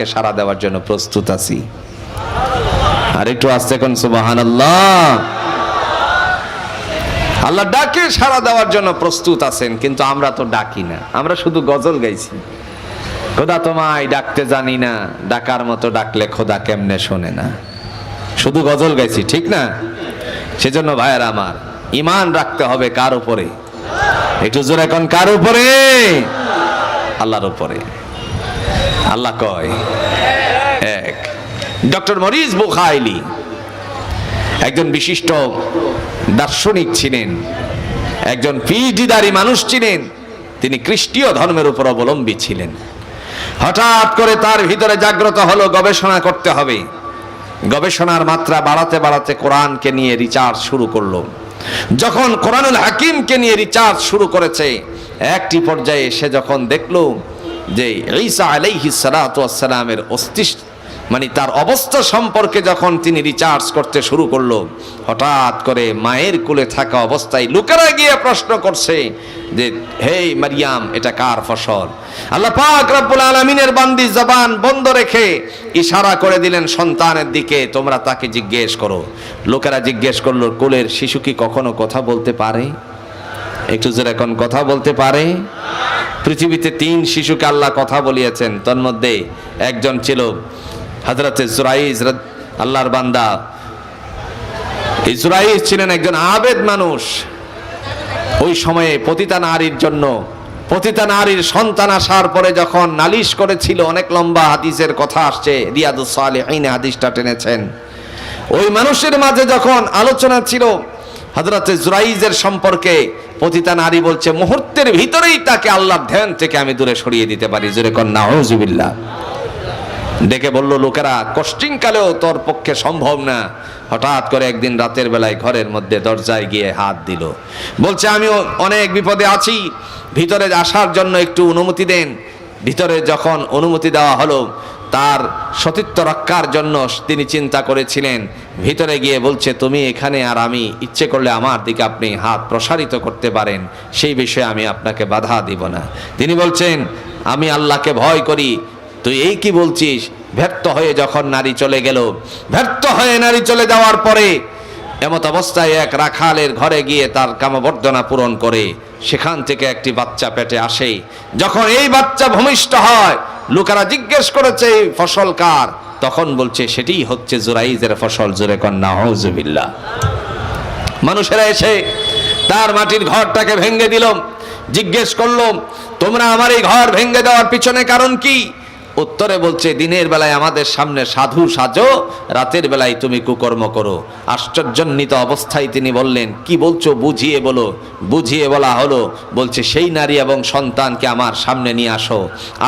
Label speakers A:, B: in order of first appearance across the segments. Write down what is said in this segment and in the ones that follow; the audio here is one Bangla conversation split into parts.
A: ডাকে সাড়া দেওয়ার জন্য প্রস্তুত আছি। আর একটু আস্তে কোন সুবহানাল্লাহ। আল্লাহ ডাকে সাড়া দেওয়ার জন্য প্রস্তুত আছেন, কিন্তু আমরা তো ডাকি না, আমরা শুধু গজল গাইছি। খোদা তোমায় ডাকতে জানি না, ডাকার মতো ডাকলে খোদা কেমনে শোনে না, শুধু গজল গাইছি, ঠিক না? সেজন্য ভাইয়েরা আমার, ঈমান রাখতে হবে কার উপরে? একটু জোরে কোন কার উপরে? আল্লাহর উপরে। আল্লাহ কয় এক। ডক্টর মরিস বুখাইলি একজন বিশিষ্ট দার্শনিক ছিলেন, একজন পিএইচডিধারী মানুষ ছিলেন। তিনি খ্রিস্টীয় ধর্মের উপর অবলম্বী ছিলেন। হঠাৎ করে তার ভিতরে জাগ্রত হলো গবেষণা করতে হবে। গবেষণার মাত্রা বাড়াতে বাড়াতে কোরআনকে নিয়ে রিসার্চ শুরু করলো। যখন কোরআনুল হাকিমকে নিয়ে রিসার্চ শুরু করেছে, একটি পর্যায়ে সে যখন দেখলো যে ঈসা আলাইহিস সালাতু ওয়াস সালামের অস্তিত্ব, মানে তার অবস্থা সম্পর্কে যখন তিনি রিসার্চ করতে শুরু করলো, হঠাৎ করে মায়ের কোলে থাকা অবস্থায় লোকেরা গিয়ে প্রশ্ন করছে যে হে মারিয়াম, এটা কার ফসল? আল্লাহ পাক রব্বুল আলামিনের বান্দি জবান বন্ধ রেখে ইশারা করে দিলেন সন্তানের দিকে, তোমরা তাকে জিজ্ঞেস করো। লোকেরা জিজ্ঞেস করলো, কোলের শিশু কি কখনো কথা বলতে পারে? একটু জোরে এখন কথা বলতে পারে? পৃথিবীতে 3 শিশুকে আল্লাহ কথা বলিয়েছেন, তার মধ্যে একজন ছিল হযরতে জুরাইজ, আল্লাহর বান্দা। ইসরাঈল ছিলেন একজন আবেদ মানুষ। ওই সময়ে পতিতা নারীর জন্য, পতিতা নারীর সন্তান আসার পরে যখন নালিশ করেছিল, অনেক লম্বা হাদিসের কথা আসছে, রিয়াদুস সালিহিনে হাদিসটা টেনেছেন। ওই মানুষের মাঝে যখন আলোচনা ছিল হযরতে জুরাইজের সম্পর্কে, পতিতা নারী বলছে মুহূর্তের ভিতরেই তাকে আল্লাহর ধ্যান থেকে আমি দূরে সরিয়ে দিতে পারি। জোরে কর নাউযুবিল্লাহ। ডেকে বলল, লোকেরা কষ্টিং কালেও তোর পক্ষে সম্ভব না। হঠাৎ করে একদিন রাতের বেলায় ঘরের মধ্যে দরজায় গিয়ে হাত দিল, বলছে আমি অনেক বিপদে আছি, ভিতরে আসার জন্য একটু অনুমতি দেন। ভিতরে যখন অনুমতি দেওয়া হলো, তার সতীত্ব রক্ষার জন্য তিনি চিন্তা করেছিলেন। ভিতরে গিয়ে বলছে, তুমি এখানে, আর আমি ইচ্ছে করলে আমার দিকে আপনি হাত প্রসারিত করতে পারেন, সেই বিষয়ে আমি আপনাকে বাধা দিব না। তিনি বলছেন, আমি আল্লাহকে ভয় করি, তুই এই কি বলছিস? ব্যর্থ হয়ে যখন নারী চলে গেল, ব্যর্থ হয়ে নারী চলে যাওয়ার পরে এমত অবস্থায় এক রাখালের ঘরে গিয়ে তার কামবর্জনা পূরণ করে সেখান থেকে একটি বাচ্চা পেটে আসে। যখন এই বাচ্চা ভূমিষ্ঠ হয়, লোকেরা জিজ্ঞেস করেছে এই ফসল কার? তখন বলছে সেটিই হচ্ছে জুরাইজের ফসল। জোরে কর নাউযুবিল্লাহ। মানুষেরা এসে তার মাটির ঘরটাকে ভেঙে দিল। জিজ্ঞেস করলো, তোমরা আমার এই ঘর ভেঙে দেওয়ার পিছনে কারণ কি? উত্তরে বলছে, দিনের বেলায় আমাদের সামনে সাধু সাজো, রাতের বেলায় তুমি কুকর্ম করো। আশ্চর্যান্বিত অবস্থায় তিনি বললেন, কি বলছো? বুঝিয়ে বলো। বুঝিয়ে বলা হলো, বলছে সেই নারী এবং সন্তানকে আমার সামনে নিয়ে আসো।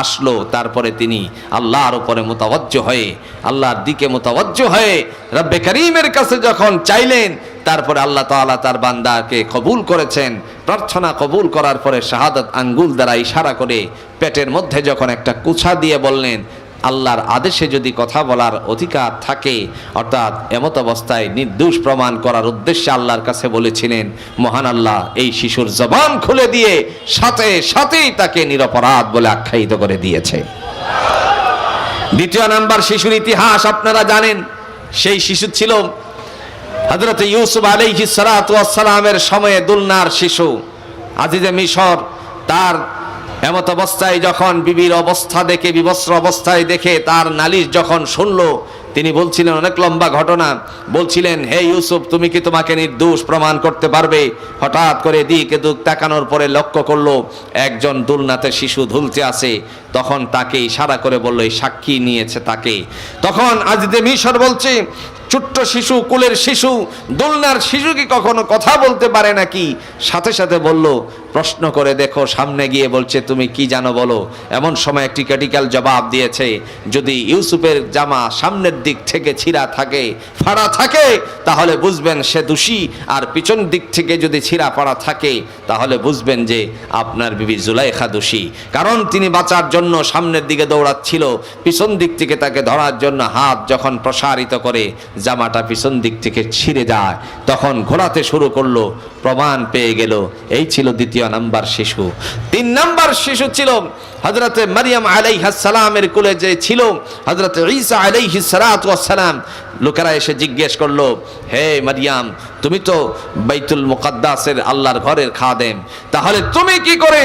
A: আসলো। তারপরে তিনি আল্লাহর উপরে মুতাওয়াজ্জহ হয়ে, আল্লাহর দিকে মুতাওয়াজ্জহ হয়ে রব্বে করিমের কাছে যখন চাইলেন, তারপরে আল্লাহ তাআলা তার বান্দাকে কবুল করেছেন। প্রার্থনা কবুল করার পরে শাহাদাত আঙ্গুল দ্বারা ইশারা করে পেটের মধ্যে যখন একটা কুছা দিয়ে বললেন, আল্লাহর আদেশে যদি কথা বলার অধিকার থাকে, অর্থাৎ এমত অবস্থায় নির্দোষ প্রমাণ করার উদ্দেশ্যে আল্লাহর কাছে বলেছিলেন, মহান আল্লাহ এই শিশুর জবান খুলে দিয়ে সাথে সাথেই তাকে নিরপরাধ বলে আখ্যায়িত করে দিয়েছে। দ্বিতীয় নাম্বার শিশুর ইতিহাস আপনারা জানেন। সেই শিশু ছিল হযরত ইউসুফ আলাইহিস সালাতু ওয়াস সালামের সময়ে দুলনার শিশু আজিজে মিশর। তার এমত অবস্থায় যখন বিবির অবস্থা দেখে, বিবস্ত্র অবস্থায় দেখে তার নালিশ যখন শুনলো, তিনি বলছিলেন, অনেক লম্বা ঘটনা, বলছিলেন, হে ইউসুফ, তুমি কি তোমাকে নির্দোষ প্রমাণ করতে পারবে? হঠাৎ করে দিকে দুক তাকানোর পরে লক্ষ্য করলো একজন দুলনাতে শিশু ধুলতে আছে। তখন তাকে ইশারা করে বলল, এই সাক্ষী নিয়েছে তাকে। তখন আজিজে মিশর বলছে, ছোট্ট শিশু, কোলের শিশু, দোলনার শিশু কি কখনো কথা বলতে পারে নাকি? সাথে সাথে বলল, প্রশ্ন করে দেখো। সামনে গিয়ে বলছে, তুমি কি জানো বলো। এমন সময় একটি ক্রিটিক্যাল জবাব দিয়েছে, যদি ইউসুফের জামা সামনের দিক থেকে ছিঁড়া থাকে, ফাড়া থাকে, তাহলে বুঝবেন সে দোষী, আর পিছন দিক থেকে যদি ছিঁড়া ফাড়া থাকে, তাহলে বুঝবেন যে আপনার বিবি জুলাইখা দোষী। কারণ তিনি বাঁচার জন্য সামনের দিকে দৌড়াচ্ছিল, পিছন দিক থেকে তাকে ধরার জন্য হাত যখন প্রসারিত করে জামাটা পিছন দিক থেকে ছিঁড়ে যায়, তখন ঘোরাতে শুরু করলো, প্রমাণ পেয়ে গেল। এই ছিল দ্বিতীয় নাম্বার শিশু। 3 নাম্বার শিশু ছিল হযরতে মারিয়াম আলাইহিস সালামের কোলে যে ছিল হযরতে ঈসা আলাইহিস সালাতু ওয়াস সালাম। লোকেরা এসে জিজ্ঞেস করলো, হে মারিয়াম, তুমি তো বাইতুল মুকাদ্দাসের আল্লাহর ঘরের খাদেম, তাহলে তুমি কি করে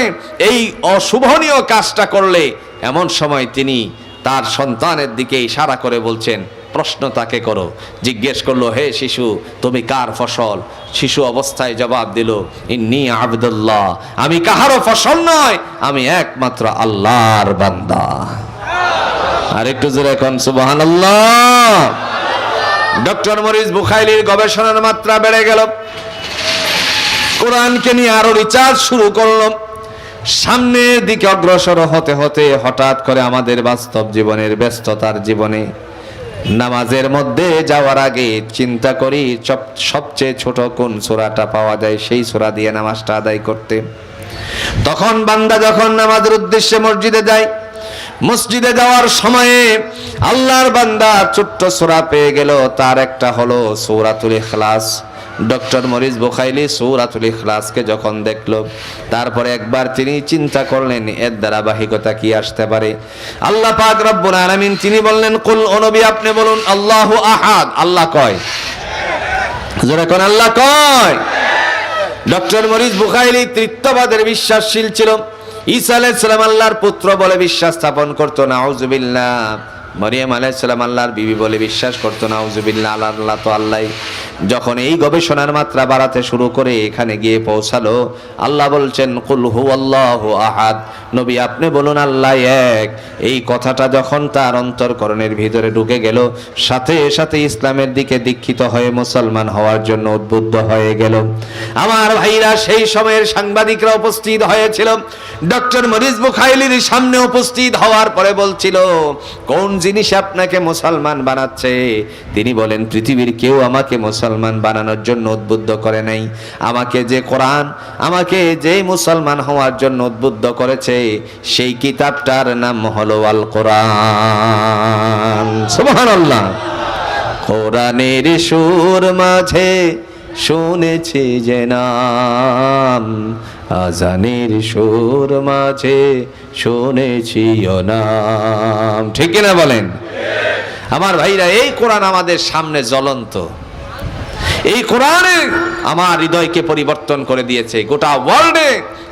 A: এই অশুভনীয় কাজটা করলে? এমন সময় তিনি তার সন্তানের দিকে ইশারা করে বলছেন, প্রশ্ন তাকে করো। জিজ্ঞেস করলো, হে শিশু, তুমি কার ফসল? শিশু অবস্থায় জবাব দিল, ইন্নী আবদুল্লাহ, আমি কাহারও ফসল নয়, আমি একমাত্র আল্লাহর বান্দা। আর একটু জোরে কোন সুবহানাল্লাহ। ডক্টর মরিস বুখাইলির গবেষণার মাত্রা বেড়ে গেল, কোরআনকে নিয়ে আরো রিসার্চ শুরু করলো। সামনের দিকে অগ্রসর হতে হতে হঠাৎ করে আমাদের বাস্তব জীবনের ব্যস্ততার জীবনে নামাজের মধ্যে যাওয়ার আগে চিন্তা করি সবচেয়ে ছোট কোন সূরাটা পাওয়া যায়, সেই সূরা দিয়ে নামাজটা আদায় করতে। তখন বান্দা যখন নামাজের উদ্দেশ্যে মসজিদে যায়, মসজিদে যাওয়ার সময়ে আল্লাহর বান্দা ছোট্ট সূরা পেয়ে গেল, তার একটা হলো সূরাতুল ইখলাস। ডক্টর মরিস বুখাইলি সূরাতুল ইখলাসকে যখন দেখলো, তারপরে একবার তিনি চিন্তা করলেন এর ধারাবাহিকতা কি আসতে পারে। আল্লাহ পাক রব্বুল আলামিন তিনি বললেন, কুল, ও নবী আপনি বলুন, আল্লাহু আহাদ, আল্লাহ কয়, জোরে কোন আল্লাহ কয়। ডক্টর মরিস বুখাইলি তৃতীয়বাদের বিশ্বাসশীল ছিল, ঈসা আলাইহিস সালাম আল্লাহর পুত্র বলে বিশ্বাস স্থাপন করতো, নাউজুবিল্লাহ। মরিয়ম আলাইহিস সালাম আল্লাহর বিবি বলে বিশ্বাস করতো, নাউজুবিল্লাহ। আল্লাহ তো আল্লাহ। যখন এই গবেষণার মাত্রা বাড়াতে শুরু করে এখানে গিয়ে পৌঁছালো, আল্লাহ বলছেন, কুল হুয়াল্লাহু আহাদ, নবী আপনি বলুন আল্লাহ এক। এই কথাটা যখন তার অন্তরকরণের ভিতরে ঢুকে গেল, সাথে সাথে ইসলামের দিকে দীক্ষিত হয়ে মুসলমান হওয়ার জন্য উদ্বুদ্ধ হয়ে গেল। আমার ভাইরা, সেই সময়ের সাংবাদিকরা উপস্থিত হয়েছিল, ডক্টর মরিস বুখাইলির সামনে উপস্থিত হওয়ার পরে বলছিল, কোন জিনিস আপনাকে মুসলমান বানাচ্ছে? তিনি বলেন, পৃথিবীর কেউ আমাকে মুসলমান বানানোর জন্য উদ্বুদ্ধ করে নাই। আমাকে যে কোরআন আমাকে যে মুসলমান হওয়ার জন্য উদ্বুদ্ধ করেছে, সেই কিতাবটার নাম হলো আল কোরআন। সুবহানাল্লাহ। কোরআনের সুর মাঝে শুনেছি যে নাম, আজানের সুর মাঝে শুনেছি ও নাম। ঠিক কিনা বলেন? আমার ভাইরা, এই কোরআন আমাদের সামনে জ্বলন্ত। এই কোরআনে আমার হৃদয়কে পরিবর্তন করে দিয়েছে। গোটা ওয়ার্ল্ডে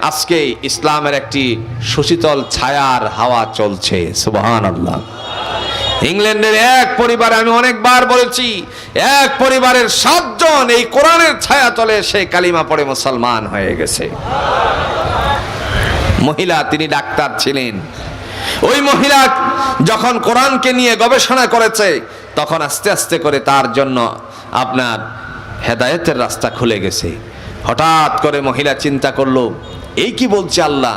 A: আজকে ইসলামের একটি সুশীতল ছায়ার হাওয়া চলছে। সুবহানাল্লাহ। ইংল্যান্ডের এক পরিবারে, আমি অনেকবার বলেছি, এক পরিবারের 7 জন এই কোরআনের ছায়া তলে সে কালিমা পড়ে মুসলমান হয়ে গেছে। মহিলা, তিনি ডাক্তার ছিলেন। ওই মহিলা যখন কোরআনকে নিয়ে গবেষণা করেছে, তখন আস্তে আস্তে করে তার জন্য আপনার হেদায়েতের রাস্তা খুলে গেছে। হঠাৎ করে মহিলা চিন্তা করলো, এই কি বলছে আল্লাহ?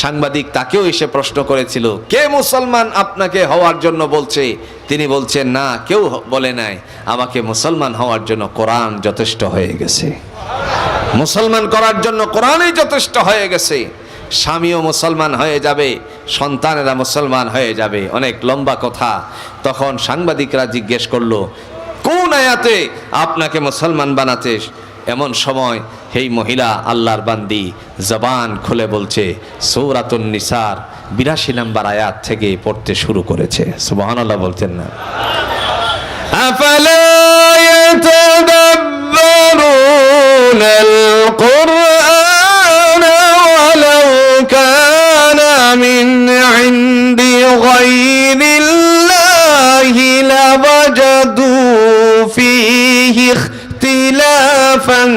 A: সাংবাদিক তাকেও এসে প্রশ্ন করেছিল, কে মুসলমান আপনাকে হওয়ার জন্য বলছে? তিনি বলছেন, না, কেউ বলে নাই, আমাকে মুসলমান হওয়ার জন্য কোরআন যথেষ্ট হয়ে গেছে। মুসলমান করার জন্য কোরআনই যথেষ্ট হয়ে গেছে। স্বামীও মুসলমান হয়ে যাবে, সন্তানেরা মুসলমান হয়ে যাবে। অনেক লম্বা কথা। তখন সাংবাদিকরা জিজ্ঞেস করলো, কোন আয়াতে আপনাকে মুসলমান বানাতে? এমন সময় এই মহিলা আল্লাহর বান্দি জবান খুলে বলছে, সূরাতুন নিসার 82 নম্বর আয়াত থেকে পড়তে শুরু করেছে। সুবহানাল্লাহ বলতেন না? আফালা ইয়াতাদাব্বারুনাল কুরআন ওয়ালাউ কানা মিন ইনদি গায়রিল্লাহি লাওয়াজাদু ফীহি ইখতিলাফান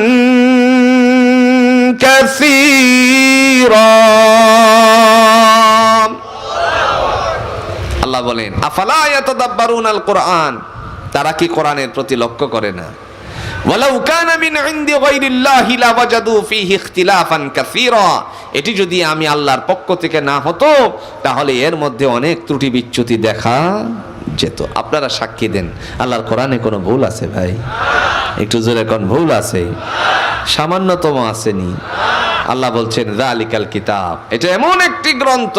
A: কাসীরা। আল্লাহ বলেন, আফালা ইয়াতাদাব্বারুনাল কুরআন, তারা কি কোরআনের প্রতি লক্ষ্য করে না? ওয়ালাউ কানা মিন ইনদি গায়রিল্লাহি লাওয়াজাদু ফীহি ইখতিলাফান কাসীরা, এটি যদি আমি আল্লাহর পক্ষ থেকে না হতো, তাহলে এর মধ্যে অনেক ত্রুটি বিচ্যুতি দেখা যেত। আপনারা সাক্ষী দেন, আল্লাহর কোরআনে কোনো ভুল আছে ভাই? একটু জোরে কোন ভুল আছে? সামান্যতম আসেনি। আল্লাহ বলছেন যালিকাল কিতাব, এটা এমন একটি গ্রন্থ,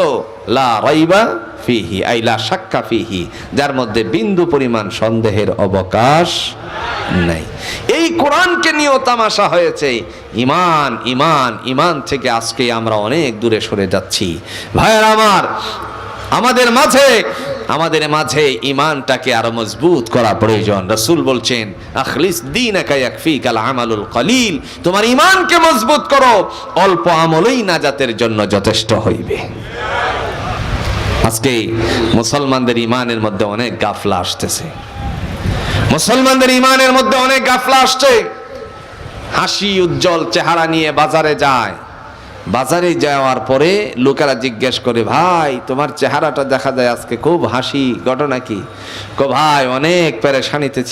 A: লা রাইবা ফিহি আই লা শাক্কা ফিহি, যার মধ্যে বিন্দু পরিমাণ সন্দেহের অবকাশ নাই। এই কোরআনকে নিয়েও তামাশা হয়েছে। ঈমান ঈমান ঈমান থেকে আজকে আমরা অনেক দূরে সরে যাচ্ছি। ভাইয়েরা আমার, আমাদের মাঝে ঈমানটাকে আরো মজবুত করা প্রয়োজন। রাসূল বলছেন আখলিস দীনাকা ইয়াকফিকাল আমালুল কলিল, তোমার ঈমানকে মজবুত করো, অল্প আমলই নাজাতের জন্য যথেষ্ট হইবে। আজকে মুসলমানদের ঈমানের মধ্যে অনেক গাফলা আসতেছে, মুসলমানদের ঈমানের মধ্যে অনেক গাফলা আসছে। হাসি উজ্জ্বল চেহারা নিয়ে বাজারে যায়, বাজারে যাওয়ার পরে লোকেরা জিজ্ঞেস করে, ভাই তোমার চেহারাটা দেখা যায় আজকে খুব হাসি, ঘটনা কি? ভাই অনেক পেরেশানিতে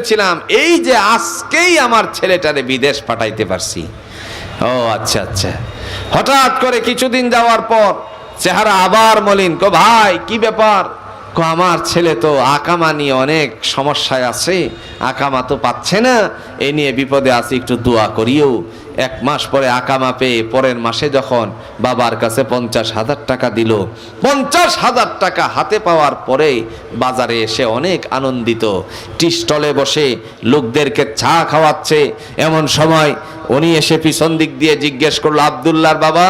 A: ছিলাম, এই যে আজকেই আমার ছেলেটারে বিদেশ পাঠাইতে পারছি। ও আচ্ছা আচ্ছা। হঠাৎ করে কিছুদিন যাওয়ার পর চেহারা আবার মলিন। ভাই কি ব্যাপার? আমার ছেলে তো আকামা নিয়ে অনেক সমস্যায় আছে, আকামা তো পাচ্ছে না, এ নিয়ে বিপদে আছে, একটু দোয়া করিও। 1 মাস পরে আকামা পেয়ে পরের মাসে যখন বাবার কাছে 50,000 টাকা দিল, 50,000 টাকা হাতে পাওয়ার পরে বাজারে এসে অনেক আনন্দিত, টি স্টলে বসে লোকদেরকে চা খাওয়াচ্ছে। এমন সময় উনি এসে পিছন দিক দিয়ে জিজ্ঞেস করলো, আব্দুল্লাহর বাবা,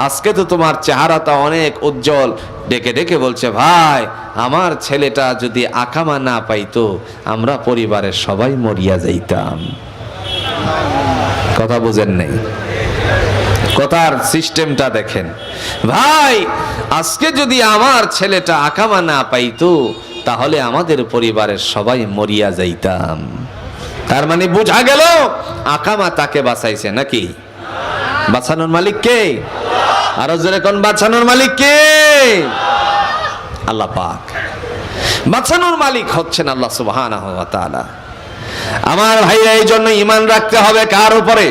A: আজকে তো তোমার চেহারাটা অনেক উজ্জ্বল। ডেকে ডেকে বলছে, ভাই আমার ছেলেটা যদি আকামা না পাইতো, আমরা পরিবারের সবাই মরিয়া যাইতাম। কথা বুঝেন নাই? কথার সিস্টেমটা দেখেন। ভাই আজকে যদি আমার ছেলেটা আকামা না পাইতো, তাহলে আমাদের পরিবারের সবাই মরিয়া যাইতাম। তার মানে বোঝা গেল আকামা তাকে বাঁচাইছে নাকি? বাঁচানোর মালিক কে? আরো জোরে কোন, বাঁচানোর মালিক কে? আল্লাহ পাক। বাঁচানোর মালিক হচ্ছেন আল্লাহ সুবহানাহু ওয়া তাআলা। আমার ভাইরা, এই জন্য ঈমান রাখতে হবে কার উপরে?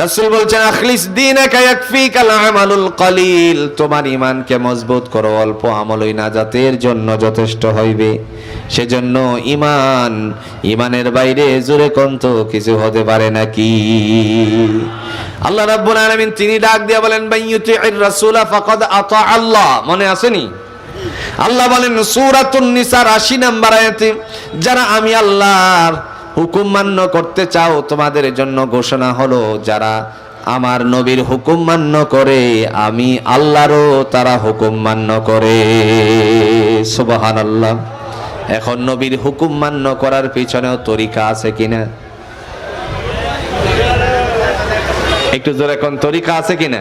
A: রাসূল বলছেন আখলিস দীনাকা ইয়াকফিকাল আমালুল কলিল, তোমার ঈমানকে মজবুত করো, অল্প আমলই নাজাতের জন্য যথেষ্ট হইবে। সেজন্য ঈমানের বাইরে জোরে কোন্ত কিছু হতে পারে নাকি? আল্লাহ রাব্বুল আলামিন তিনি ডাক দিয়ে বলেন, বাইয়ুতির রাসূলা ফাকাদ আতা আল্লাহ। মনে আসেনি? আল্লাহ বলেন সূরাতুন নিসার 80 নম্বর আয়াতে, যারা আমি আল্লাহর হুকুম মান্য করতে চাও, তোমাদের জন্য ঘোষণা হলো, যারা আমার নবীর হুকুম মান্য করে, আমি আল্লাহরও তারা হুকুম মান্য করে। সুবহানাল্লাহ। এখন নবীর হুকুম মান্য করার পিছনেও তরিকা আছে কিনা? একটু জোরে কোন, তরিকা আছে কিনা?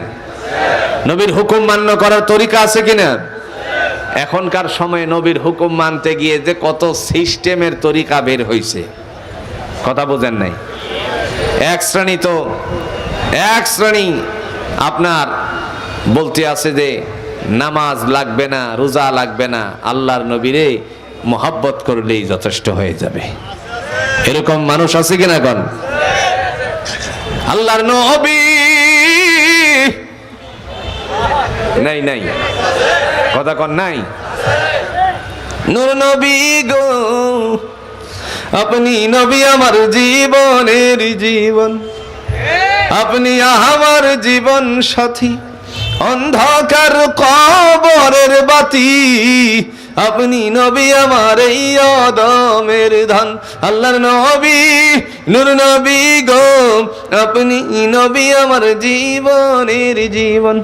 A: নবীর হুকুম মান্য করার তরিকা আছে কিনা? এখনকার সময়ে নবীর হুকুম মানতে গিয়ে যে কত সিস্টেমের তরিকা বের হইছে, কথা বোঝেন নাই? এক শ্রেণী আপনার বলতে আছে যে নামাজ লাগবে না, রোজা লাগবে না, আল্লাহর নবীরে মোহাব্বত করলেই যথেষ্ট হয়ে যাবে। এরকম মানুষ আছে কিনা কোন? আল্লাহর নবী নাই কথা কন নাই? নূর নবী গো, আপনি নবী আমার জীবনের জীবন, আপনি আমার জীবন সাথী, অন্ধকার কবরের বাতি, আপনি নবী আমার এই আদমের ধন। আল্লাহর নবী নূর নবী গো, আপনি নবী আমার জীবনের জীবন।